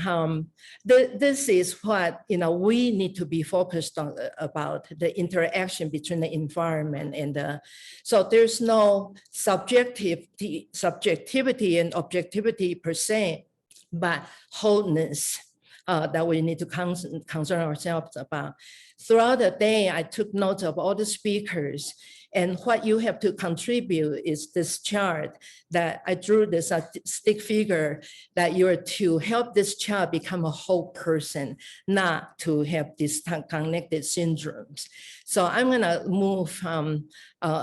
this is what we need to be focused on about the interaction between the environment and so there's no subjectivity and objectivity per se, but wholeness that we need to concern ourselves about. Throughout the day, I took notes of all the speakers. And what you have to contribute is this chart that I drew, this stick figure that you're to help this child become a whole person, not to have disconnected syndromes. So I'm gonna move a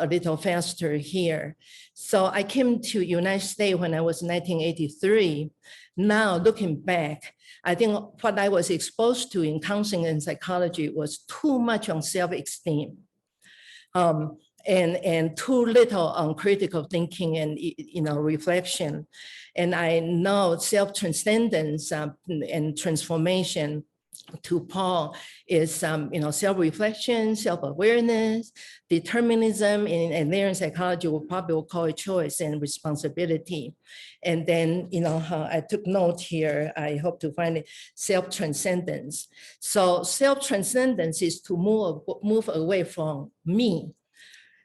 little faster here. So I came to United States when I was 1983. Now looking back, I think what I was exposed to in counseling and psychology was too much on self-esteem. And too little on critical thinking and reflection. And I know self-transcendence and transformation to Paul is self-reflection, self-awareness, determinism, and there in psychology we'll probably call it choice and responsibility. And then I took note here, I hope to find it, self-transcendence. So self-transcendence is to move away from me.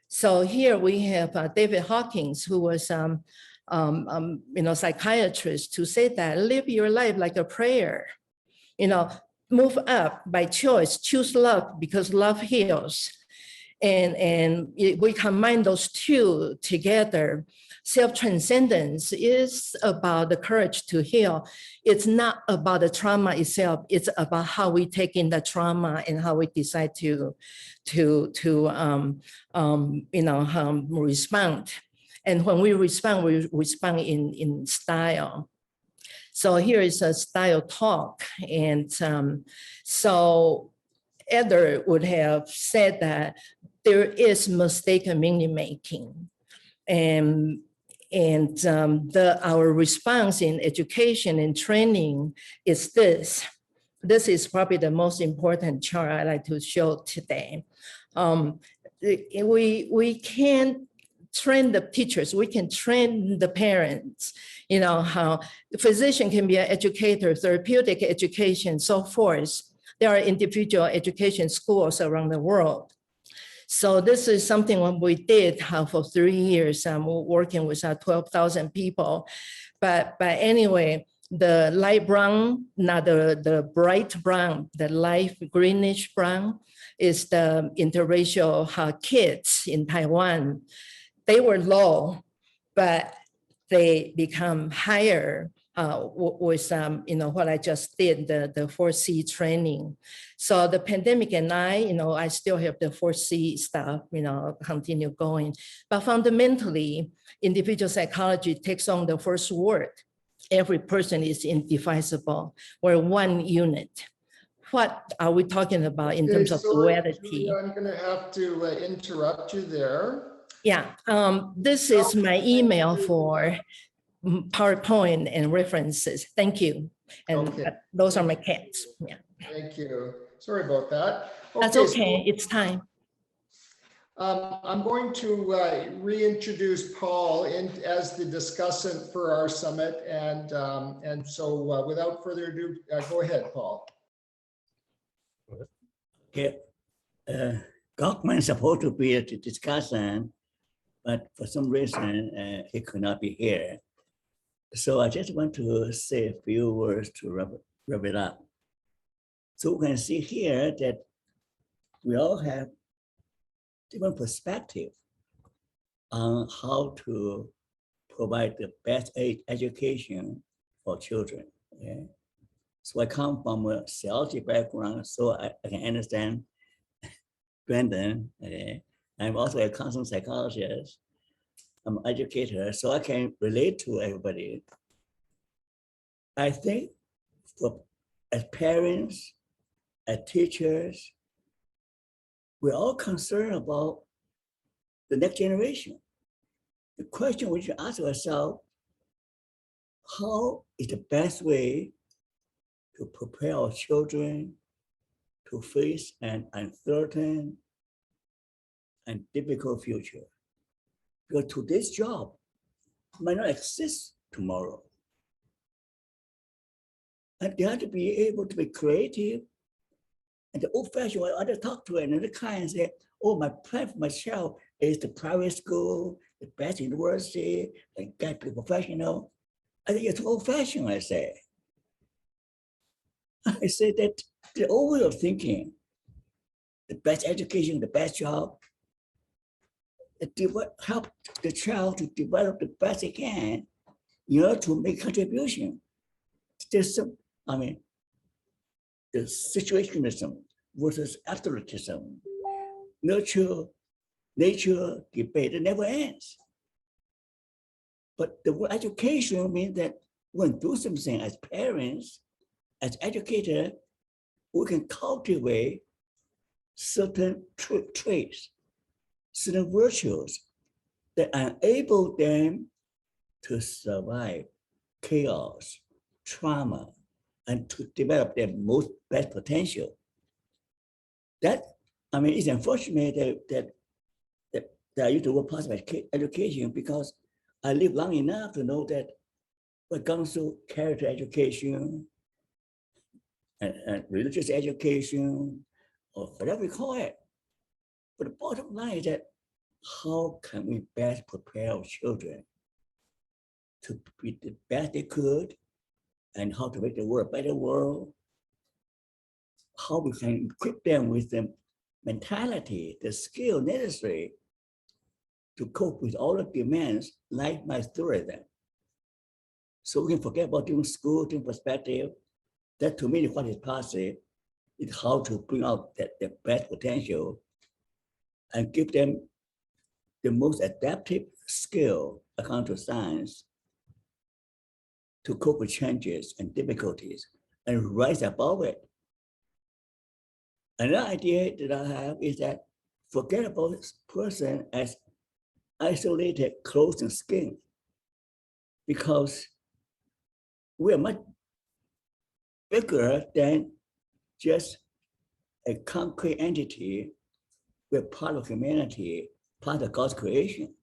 So here we have David Hawkins, who was psychiatrist, who said that live your life like a prayer, move up by choice, choose love because love heals. And we combine those two together. Self-transcendence is about the courage to heal. It's not about the trauma itself. It's about how we take in the trauma and how we decide to respond. And when we respond in style. So here is a style talk. And so Adler would have said that there is mistaken meaning making. And our response in education and training is this. This is probably the most important chart I'd like to show today. We can't train the teachers, we can train the parents, how the physician can be an educator, therapeutic education, so forth. There are individual education schools around the world. So this is something what we did for 3 years, working with 12,000 people. But anyway, the light brown, not the bright brown, the light greenish brown is the interracial kids in Taiwan. They were low, but they become higher with what I just did, the 4C training. So the pandemic and I still have the 4C stuff, continue going. But fundamentally, individual psychology takes on the first word, every person is indivisible. We're one unit. What are we talking about in terms of sorry, duality? Julia, I'm going to have to interrupt you there. Yeah, this is my email for PowerPoint and references. Thank you. And Okay. those are my cats. Yeah, Thank you. Sorry about that. that's okay. It's time. I'm going to reintroduce Paul as the discussant for our summit, and so without further ado, go ahead, Paul. Okay, Gökmen is supposed to be a discussant, but for some reason he could not be here. So I just want to say a few words to wrap it up. So we can see here that we all have different perspective on how to provide the best education for children. Okay? So I come from a theology background, so I can understand Brandon. Okay? I'm also a counseling psychologist. I'm an educator, so I can relate to everybody. I think as parents, as teachers, we're all concerned about the next generation. The question we should ask ourselves, how is the best way to prepare our children to face an uncertain and difficult future? Because today's job might not exist tomorrow. And they have to be able to be creative. And the old-fashioned way, I just talk to another client and say, oh, my plan for my child is the private school, the best university, and get to be professional. I think it's old-fashioned, I say. I say that the old way of thinking, the best education, the best job, help the child to develop the best they can, to make contribution. There's some, the situationism versus absolutism, nature debate, it never ends. But the word education means that we can do something as parents, as educators, we can cultivate certain traits, certain virtues that enable them to survive chaos, trauma, and to develop their best potential. That, it's unfortunate that I use the word positive education because I live long enough to know that when it comes to character education and religious education, or whatever we call it. But the bottom line is that how can we best prepare our children to be the best they could, and how to make the world a better world, how we can equip them with the mentality, the skill necessary to cope with all the demands life might throw at them. So we can forget about doing school, doing perspective. That to me is what is positive, is how to bring out the best potential and give them the most adaptive skill according to science to cope with changes and difficulties and rise above it. Another idea that I have is that forget about this person as isolated, closed and skin, because we are much bigger than just a concrete entity. We're part of humanity, part of God's creation.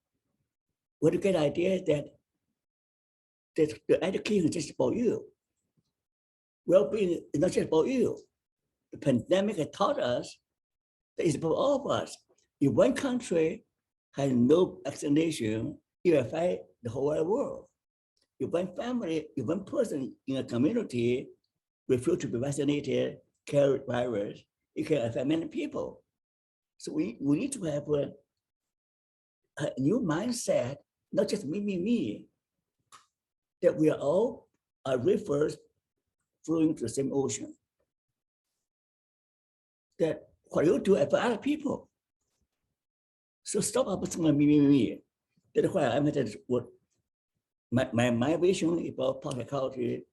What a good idea that the education is just about you. Well-being is not just about you. The pandemic has taught us that it's about all of us. If one country has no vaccination, it will affect the whole wide world. If one family, if one person in a community refuse to be vaccinated, carry virus, it can affect many people. So we need to have a new mindset, not just me, that we are all rivers flowing to the same ocean. That what you do for other people. So stop about me. That's why I made that word my vision about public psychology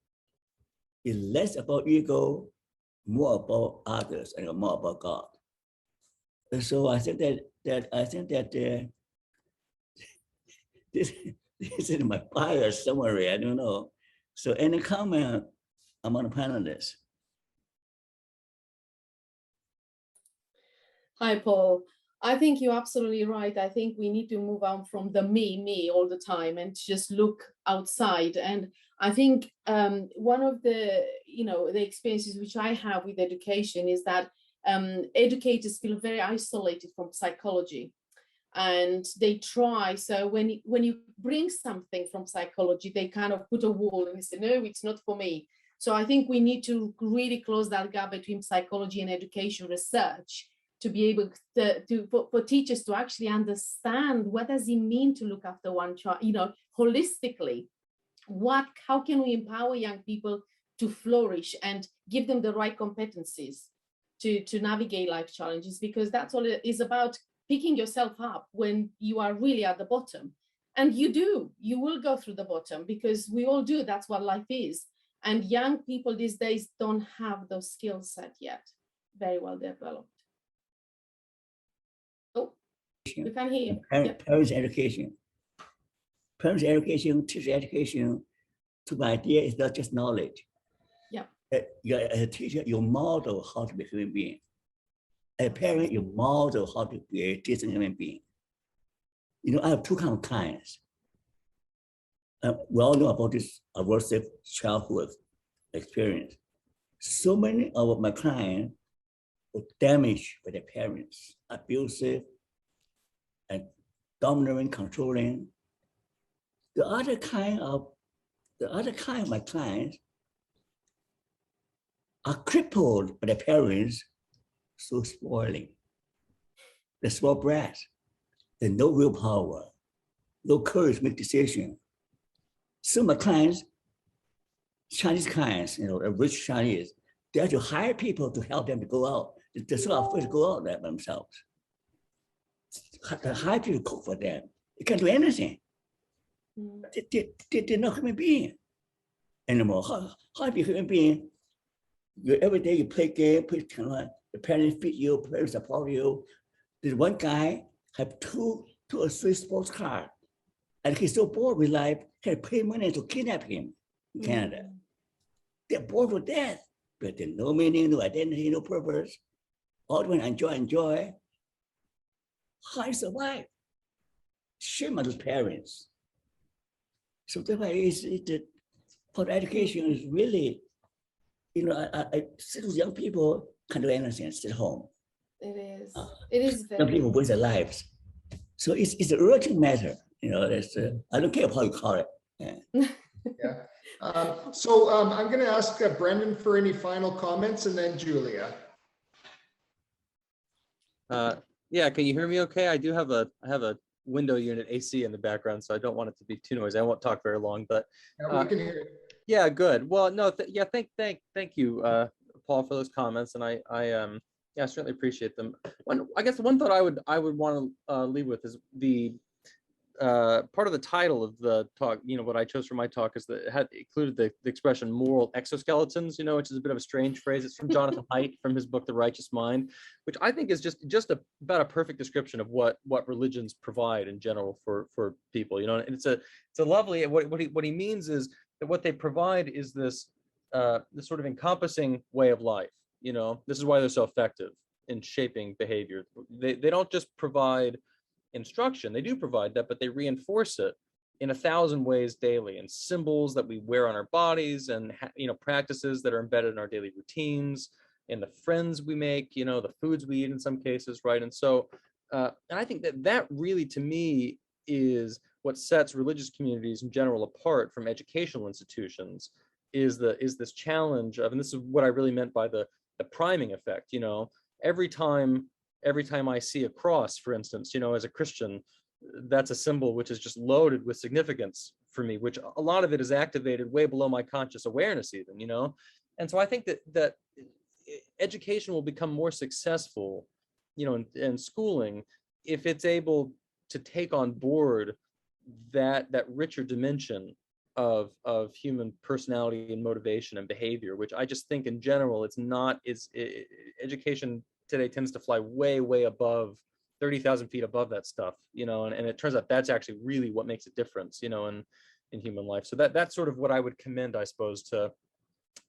is less about ego, more about others, and more about God. And so I think that this is my bias summary. I don't know. So any comment among the panelists? Hi, Paul. I think you're absolutely right. I think we need to move on from the me all the time and just look outside. And I think one of the, the experiences which I have with education is that educators feel very isolated from psychology, and they try. So when you bring something from psychology, they kind of put a wall and they say, no, it's not for me. So I think we need to really close that gap between psychology and education research, to be able for teachers to actually understand what does it mean to look after one child, holistically. How can we empower young people to flourish and give them the right competencies to navigate life challenges? Because that's all it is about, picking yourself up when you are really at the bottom. And you will go through the bottom, because we all do. That's what life is. And young people these days don't have those skill set yet very well developed. Oh, we can't hear you. Parents' education. Parents' education, teacher education, to my idea, is not just knowledge. Yeah. As a teacher, you model how to be a human being. As a parent, you model how to be a decent human being. I have two kinds of clients. We all know about this aversive childhood experience. So many of my clients were damaged by their parents, abusive and domineering, controlling. The other kind of my clients are crippled by their parents, so spoiling. They're spoiled brats. There's no willpower, no courage to make decisions. Some of my clients, Chinese clients, rich Chinese, they have to hire people to help them to go out. They're so afraid to go out there themselves. They hire people to cook for them. They can't do anything. They're not human being anymore. How be a human being? Every day you play game, the parents feed you, parents support you. There's one guy have two or three sports cars, and he's so bored with life, he had to pay money to kidnap him in Canada. They're bored to death, but there's no meaning, no identity, no purpose. All the time enjoy. How you survive? Shame on those parents. So that's why for education is really, I see those young people can't do anything, sit home. It is. It is very. Some people waste their lives. So it's an urgent matter. I don't care how you call it. Yeah. So I'm going to ask Brendan for any final comments, and then Julia. Yeah, can you hear me okay? I have a window unit AC in the background, so I don't want it to be too noisy. I won't talk very long, but we can hear you. Yeah, good. Well, no, thank you, Paul, for those comments, and I certainly appreciate them. I guess one thought I would want to leave with is the part of the title of the talk. What I chose for my talk is that it had included the expression moral exoskeletons, which is a bit of a strange phrase. It's from Jonathan Haidt from his book The Righteous Mind, which I think is just about a perfect description of what religions provide in general for people. And it's a lovely, what he means is that what they provide is this sort of encompassing way of life. This is why they're so effective in shaping behavior. They don't just provide instruction, they do provide that, but they reinforce it in 1,000 ways daily, in symbols that we wear on our bodies, and practices that are embedded in our daily routines, in the friends we make, the foods we eat in some cases, right? And so and I think that really, to me, is what sets religious communities in general apart from educational institutions, is this challenge of, and this is what I really meant by the priming effect. Every time I see a cross, for instance, as a Christian, that's a symbol which is just loaded with significance for me, which a lot of it is activated way below my conscious awareness even, And so I think that education will become more successful, in schooling, if it's able to take on board that richer dimension of human personality and motivation and behavior, which I just think in general, education today tends to fly way above 30,000 feet above that stuff, and it turns out that's actually really what makes a difference, in human life. So that's sort of what I would commend, I suppose, to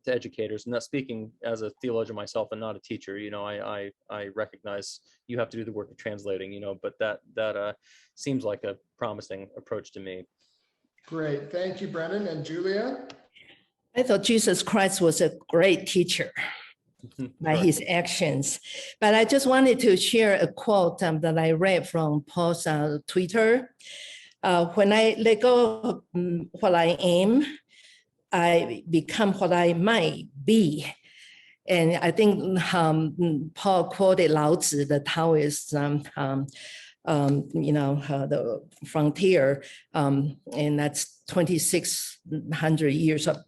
educators. And not speaking as a theologian myself and not a teacher, I recognize you have to do the work of translating, but that seems like a promising approach to me. Great, thank you, Brendan. And Julia? I thought Jesus Christ was a great teacher by his actions. But I just wanted to share a quote that I read from Paul's Twitter. When I let go of what I am, I become what I might be. And I think Paul quoted Lao Tzu, the Taoist, the frontier, and that's 2,600 years of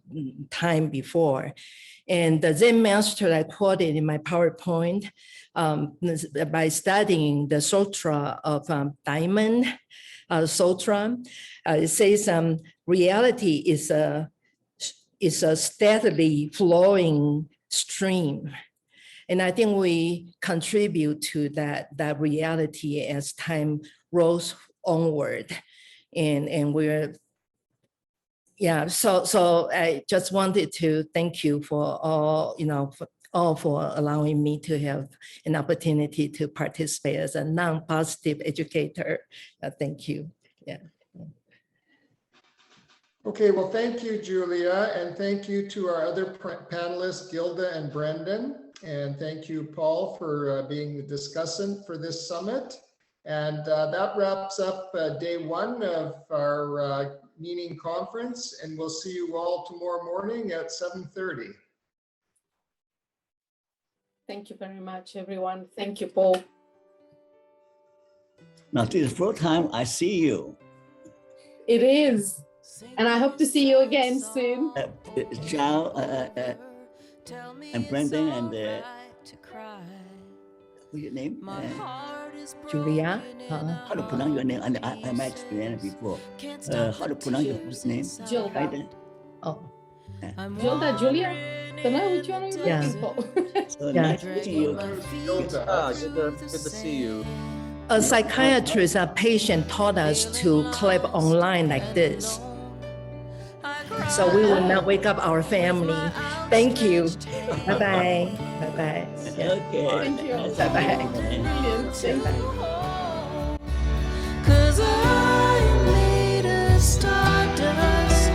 time before. And the Zen master I quoted in my PowerPoint, by studying the Sutra of Diamond Sutra, it says reality is a steadily flowing stream. And I think we contribute to that reality as time rolls onward. And we're, so I just wanted to thank you for all, for allowing me to have an opportunity to participate as a non-positive educator. Thank you. Yeah. Okay, well, thank you, Julia, and thank you to our other panelists, Gilda and Brendan. And thank you, Paul, for being the discussant for this summit. And that wraps up day one of our meeting conference, and we'll see you all tomorrow morning at 7:30. Thank you very much, everyone. Thank you, Paul. Now, this is the first time I see you. It is. And I hope to see you again soon. Ciao, and Brendan, and what's your name? Julia. How to pronounce your name? And I might explain it before. How to pronounce your first name? Gilda. Oh. Gilda, Julia? Don't know which one are you looking for. So nice meeting you. Good to see you. A psychiatrist, a patient taught us to clap online like this. So we will not wake up our family. Thank you. Bye-bye. Bye-bye. Okay. Thank you. Bye-bye. Brilliant. Thank you. 'Cause I'm made of stardust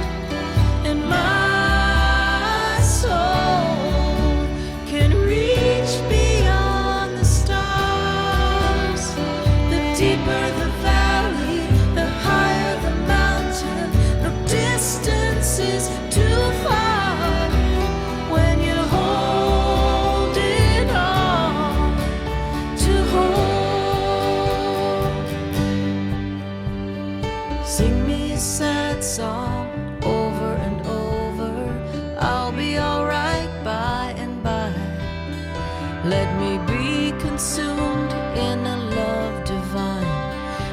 and my soul can reach beyond the stars. The deeper the valley, the higher the mountain. No distance is too far when you're holding on to hope. Sing me a sad song over and over. I'll be alright by and by. Let me be consumed in a love divine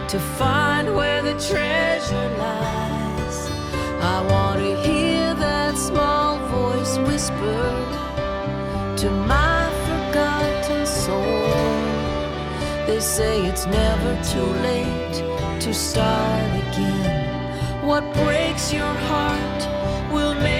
to find where the treasure lies. I want to hear that small voice whisper to my forgotten soul. They say it's never too late to start again. What breaks your heart will make